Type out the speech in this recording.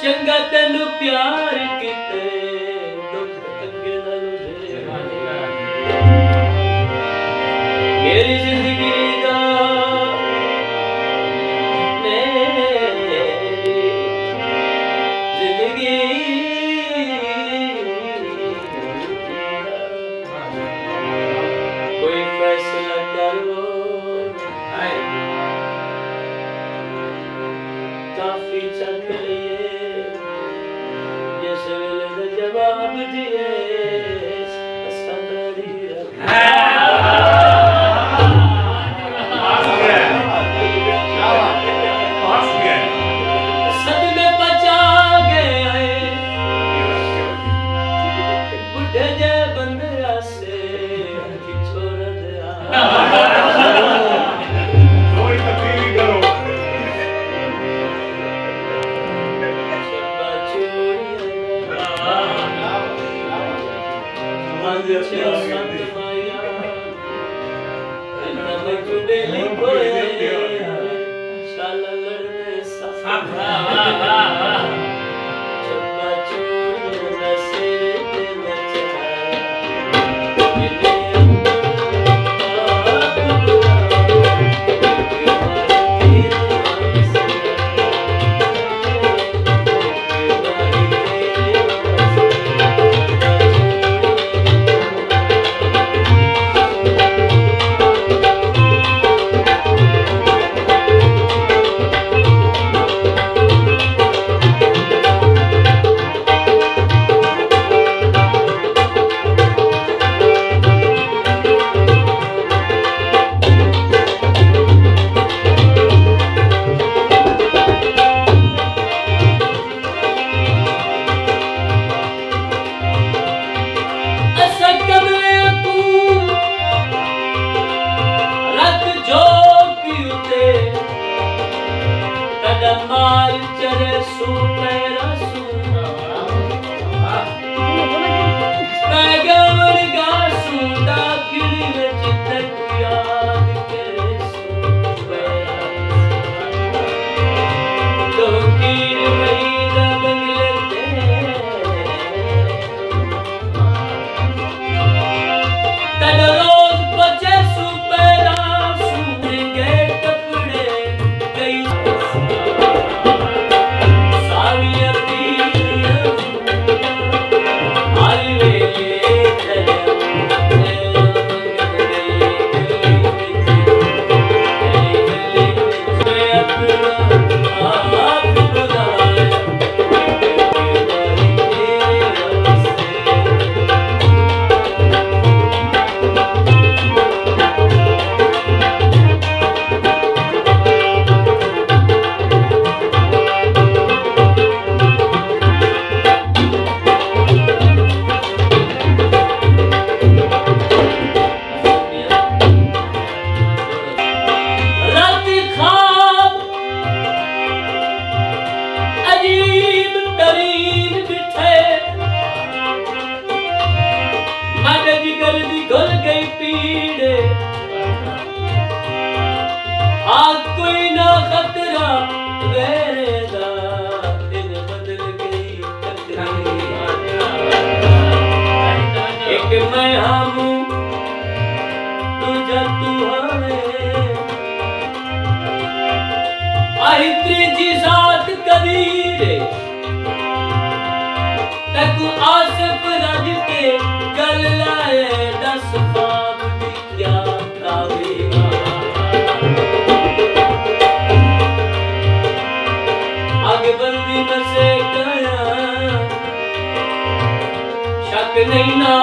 चंगा तेन प्यार किते दुख अगे मेरी जिंदगी दा जिंदगी कोई फैसला करो काफी चख लिए जवाब दिए सदमे बचा गए बुढ़े जे बंदे से छोड़ दिया माल चरे सुमेरा सुना पैगंबर गा सुंदा किरी विच तक याद करे सुमेरा तो कीर वही दा बंगले ते रोज बचे सुमेरा सुने गए कपड़े कई कोई ना खतरा मेरे दा दिन बदल गई एक मैं हूँ दूजा तू हमें आई त्रीजी साथ कदीरे तक आसिफ रज के गल लाए 10 ख्वाब दी क्या ताबीर आगे बंदी में से गया शक नहीं ना